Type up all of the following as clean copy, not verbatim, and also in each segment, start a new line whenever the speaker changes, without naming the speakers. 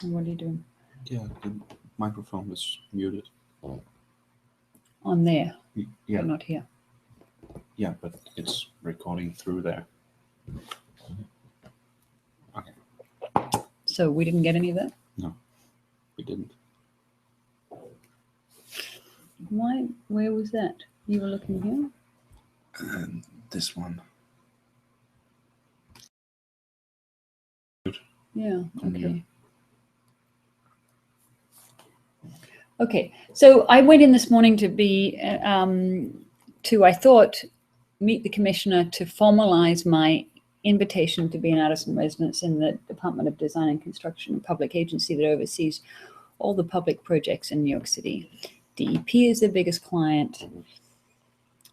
What are you doing?
Yeah, the microphone is muted.
On there,
Yeah,
but not here.
yeah, but it's recording through there. Okay.
So we didn't get any of that?
No, we didn't.
Why? Where was that? You were looking here?
This one.
Yeah,
On
okay.
mute.
Okay, so I went in this morning to I thought, meet the commissioner to formalize my invitation to be an artist in residence in the Department of Design and Construction, a public agency that oversees all the public projects in New York City. DEP is the biggest client.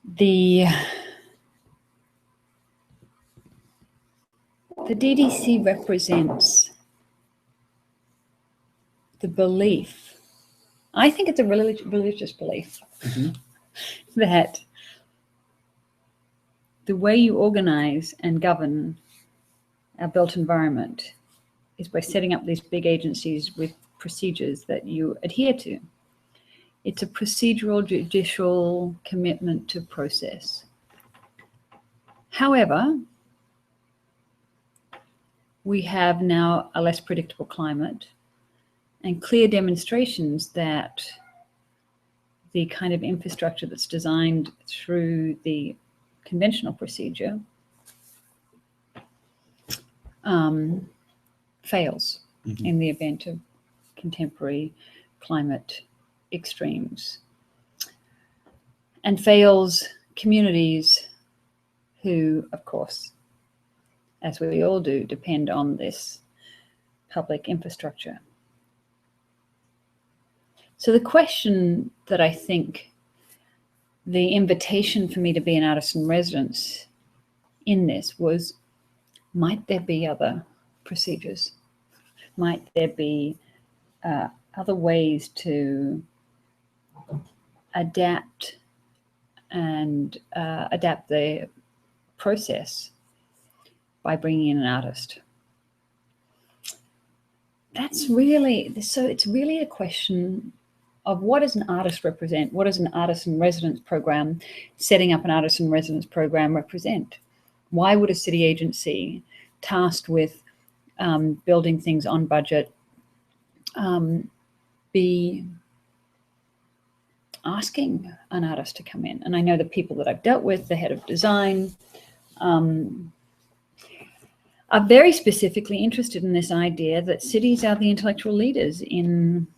The DDC represents the belief, I think it's a religious belief, that the way you organize and govern our built environment is by setting up these big agencies with procedures that you adhere to. It's a procedural, judicial commitment to process. However, we have now a less predictable climate and clear demonstrations that the kind of infrastructure that's designed through the conventional procedure fails in the event of contemporary climate extremes, and fails communities who, of course, as we all do, depend on this public infrastructure. So the question that I think the invitation for me to be an artist in residence in this was, might there be other procedures? Might there be other ways to adapt and adapt the process by bringing in an artist? That's really, so it's really a question of what does an artist represent? What does an artist in residence program, setting up an artist in residence program represent? Why would a city agency tasked with building things on budget be asking an artist to come in? And I know the people that I've dealt with, the head of design, are very specifically interested in this idea that cities are the intellectual leaders in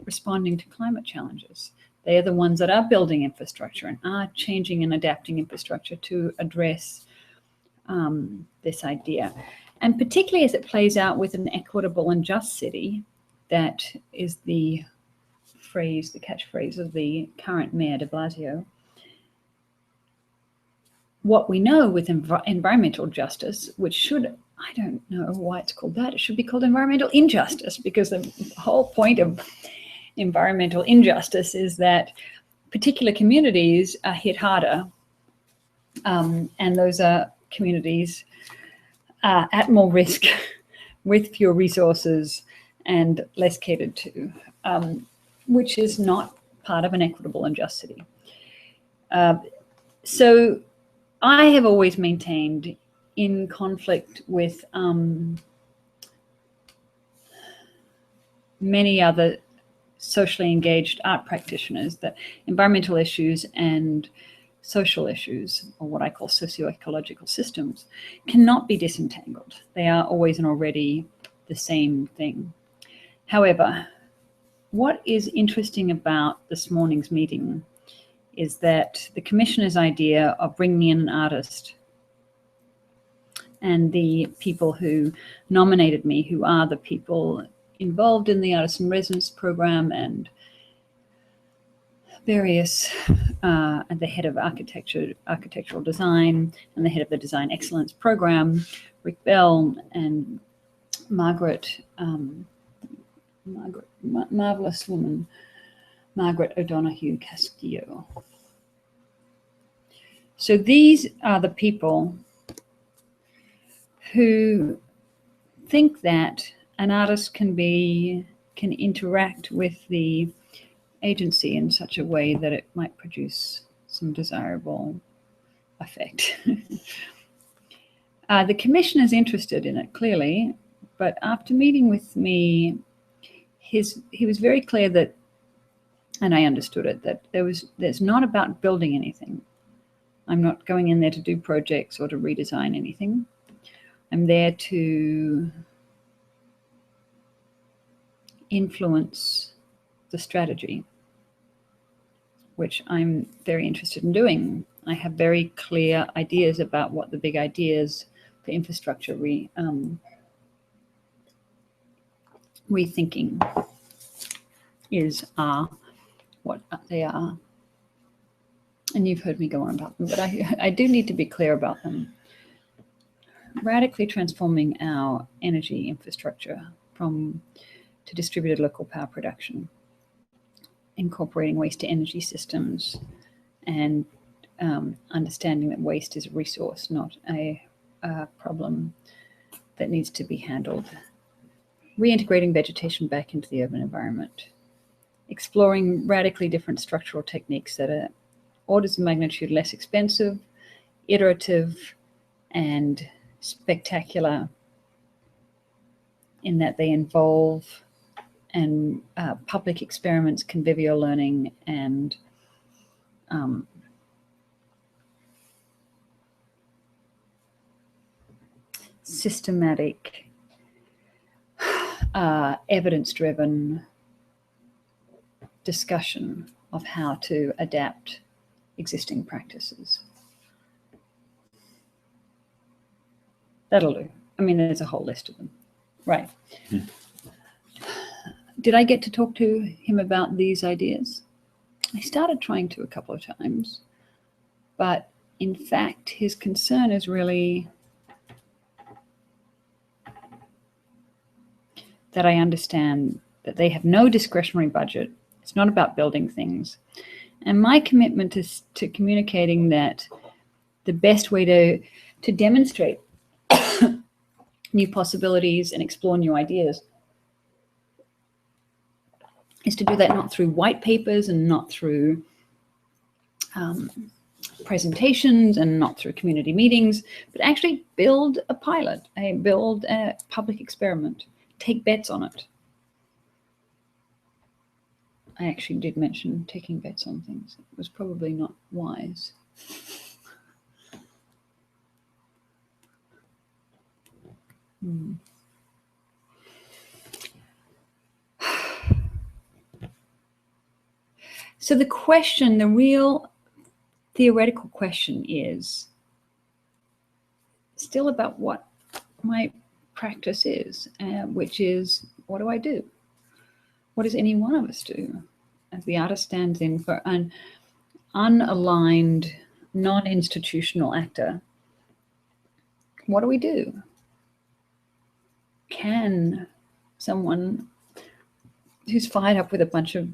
responding to climate challenges. They are the ones that are building infrastructure and are changing and adapting infrastructure to address this idea. And particularly as it plays out with an equitable and just city, that is the phrase, the catchphrase of the current mayor de Blasio. What we know with environmental justice, which should, I don't know why it's called that, it should be called environmental injustice, because the whole point of environmental injustice is that particular communities are hit harder, and those are communities at more risk with fewer resources and less catered to, which is not part of an equitable and just city. So I have always maintained, in conflict with many other socially engaged art practitioners, that environmental issues and social issues, or what I call socio-ecological systems, cannot be disentangled. They are always and already the same thing. However, what is interesting about this morning's meeting is that the commissioner's idea of bringing in an artist and the people who nominated me, who are the people involved in the artist in residence program and various, and the head of architectural design, and the head of the design excellence program, Rick Bell, and Margaret, marvelous woman, Margaret O'Donoghue Castillo. So these are the people who think that an artist can interact with the agency in such a way that it might produce some desirable effect. The commission is interested in it, clearly, but after meeting with me, he was very clear that, and I understood it, that there's not about building anything. I'm not going in there to do projects or to redesign anything. I'm there to influence the strategy, which I'm very interested in doing. I have very clear ideas about what the big ideas for infrastructure rethinking are, what they are. And you've heard me go on about them, but I do need to be clear about them. Radically transforming our energy infrastructure to distributed local power production, incorporating waste to energy systems, and understanding that waste is a resource, not a problem that needs to be handled. Reintegrating vegetation back into the urban environment. Exploring radically different structural techniques that are orders of magnitude less expensive, iterative, and spectacular in that they involve public experiments, convivial learning, and systematic, evidence-driven discussion of how to adapt existing practices. That'll do. I mean, there's a whole list of them. Right. Did I get to talk to him about these ideas? I started trying to a couple of times, but in fact, his concern is really that I understand that they have no discretionary budget. It's not about building things. And my commitment is to communicating that the best way to demonstrate new possibilities and explore new ideas is to do that not through white papers and not through presentations and not through community meetings, but actually build a pilot, build a public experiment, take bets on it. I actually did mention taking bets on things. It was probably not wise. So the question, the real theoretical question is still about what my practice is, which is, what do I do? What does any one of us do? As the artist stands in for an unaligned, non-institutional actor, what do we do? Can someone who's fired up with a bunch of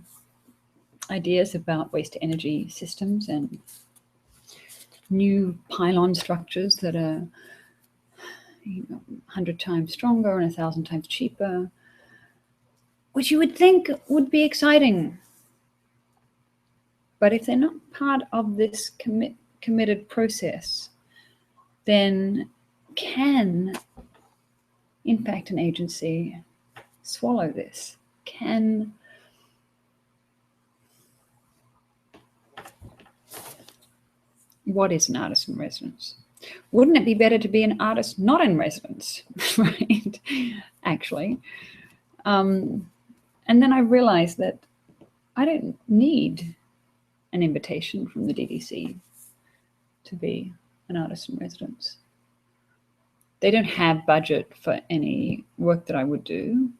ideas about waste to energy systems and new pylon structures that are 100 times stronger and 1,000 times cheaper, which you would think would be exciting. But if they're not part of this committed process, then can, in fact, an agency swallow this? What is an artist in residence? Wouldn't it be better to be an artist not in residence, right? Actually. And then I realized that I don't need an invitation from the DDC to be an artist in residence. They don't have budget for any work that I would do.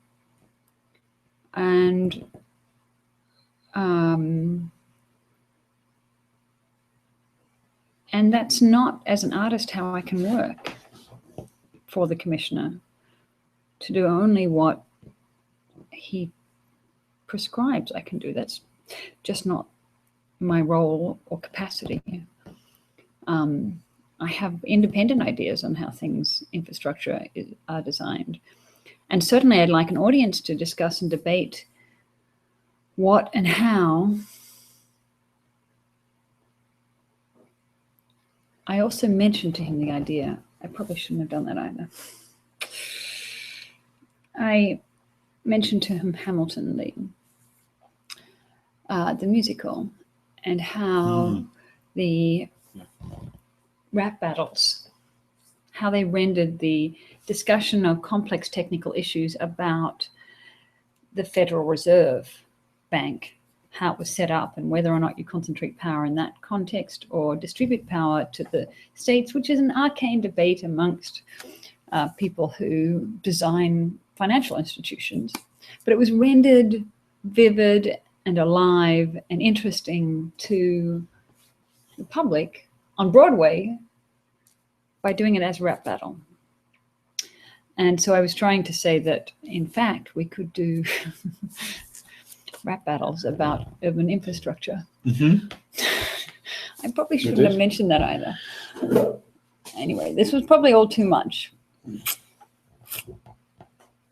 And that's not, as an artist, how I can work for the commissioner, to do only what he prescribes I can do. That's just not my role or capacity. I have independent ideas on how things, infrastructure are designed. And certainly I'd like an audience to discuss and debate what and how. I also mentioned to him the idea. I probably shouldn't have done that either. I mentioned to him Hamilton, the musical, and how the rap battles, how they rendered the discussion of complex technical issues about the Federal Reserve Bank, how it was set up, and whether or not you concentrate power in that context or distribute power to the states, which is an arcane debate amongst people who design financial institutions. But it was rendered vivid and alive and interesting to the public on Broadway by doing it as a rap battle. And so I was trying to say that, in fact, we could do rap battles about urban infrastructure. I probably shouldn't have mentioned that either. Anyway, this was probably all too much.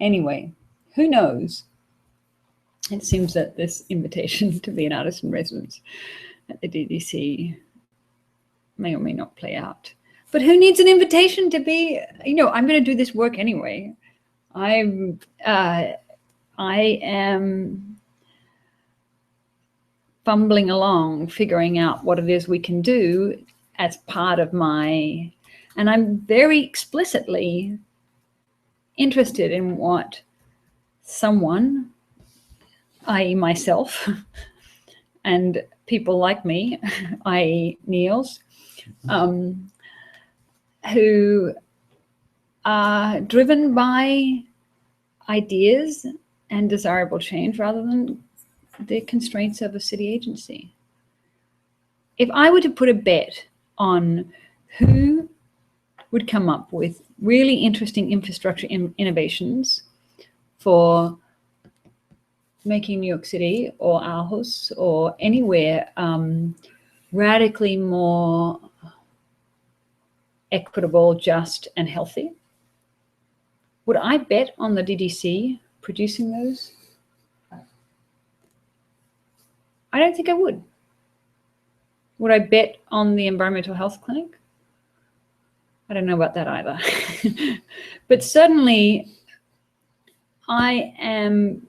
Anyway, who knows? It seems that this invitation to be an artist in residence at the DDC may or may not play out. But who needs an invitation to be, I'm going to do this work anyway. I am fumbling along, figuring out what it is we can do as part of and I'm very explicitly interested in what someone, i.e. myself, and people like me, i.e. Niels, who are driven by ideas and desirable change rather than the constraints of a city agency. If I were to put a bet on who would come up with really interesting infrastructure innovations for making New York City or Aarhus or anywhere radically more equitable, just, and healthy, would I bet on the DDC producing those? I don't think I would. Would I bet on the Environmental Health Clinic? I don't know about that either. But certainly I am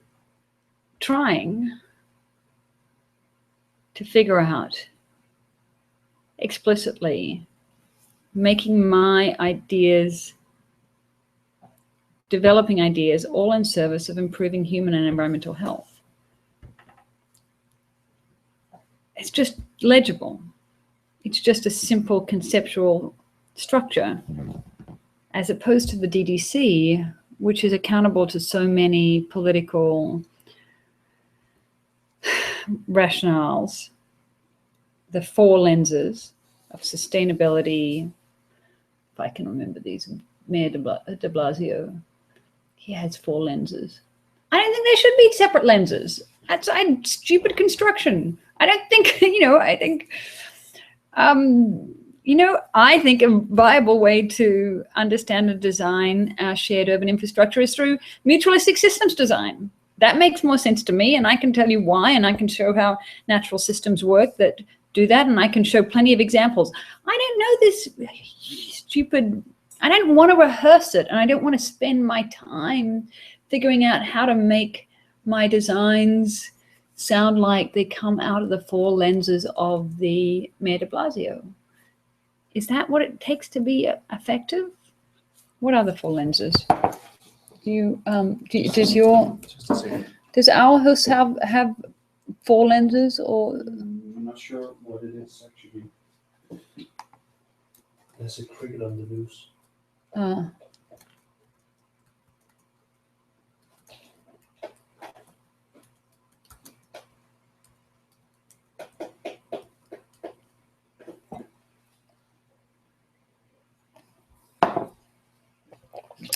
trying to figure out explicitly, making my ideas, developing ideas, all in service of improving human and environmental health. It's just legible. It's just a simple conceptual structure, as opposed to the DDC, which is accountable to so many political rationales, the four lenses of sustainability. If I can remember these, Mayor de Blasio, he has four lenses. I don't think there should be separate lenses. That's stupid construction. I don't think, I think a viable way to understand and design our shared urban infrastructure is through mutualistic systems design. That makes more sense to me, and I can tell you why, and I can show how natural systems work that do that, and I can show plenty of examples. I don't know this stupid, I don't want to rehearse it, and I don't want to spend my time figuring out how to make my designs sound like they come out of the four lenses of the Mayor de Blasio. Is that what it takes to be effective? What are the four lenses? Does our house have four lenses, or?
I'm not sure what it is actually. There's a cricket on the loose.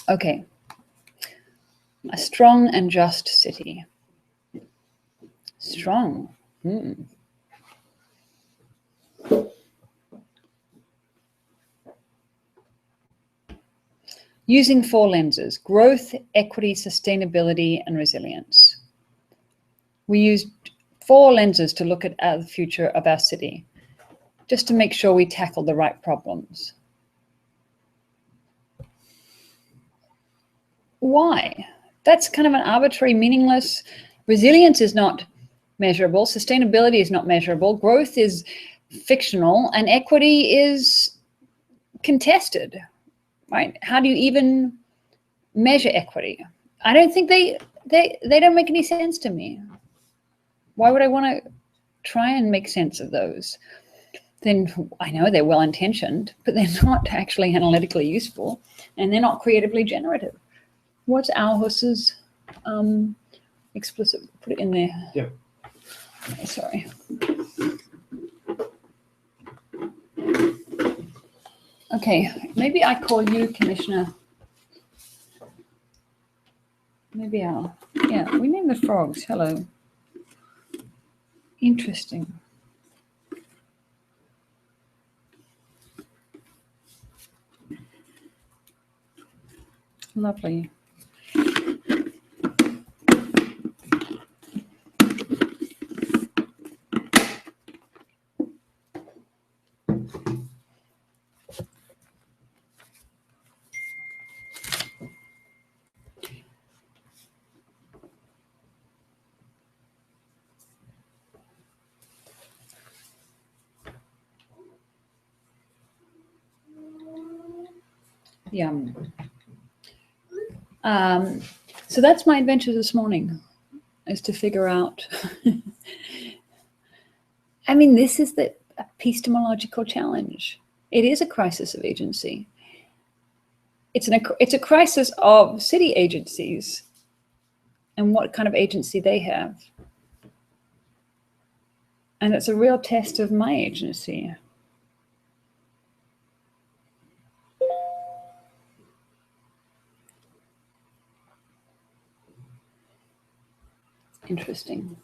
Okay. A strong and just city. Strong. using 4 lenses: growth, equity, sustainability, and resilience. We used 4 lenses to look at the future of our city, just to make sure we tackle the right problems. Why? That's kind of an arbitrary, meaningless. Resilience is not measurable. Sustainability is not measurable. Growth is fictional, and equity is contested, right? How do you even measure equity? I don't think they don't make any sense to me. Why would I want to try and make sense of those? Then I know they're well-intentioned, but they're not actually analytically useful, and they're not creatively generative. What's Aarhus's explicit? Put it in there.
Yeah.
Oh, sorry. Okay, maybe I call you Commissioner. Maybe yeah, we name the frogs. Hello. Interesting. Lovely. Yum. So that's my adventure this morning, is to figure out. I mean, this is the epistemological challenge. It is a crisis of agency. It's a crisis of city agencies and what kind of agency they have. And it's a real test of my agency. Interesting.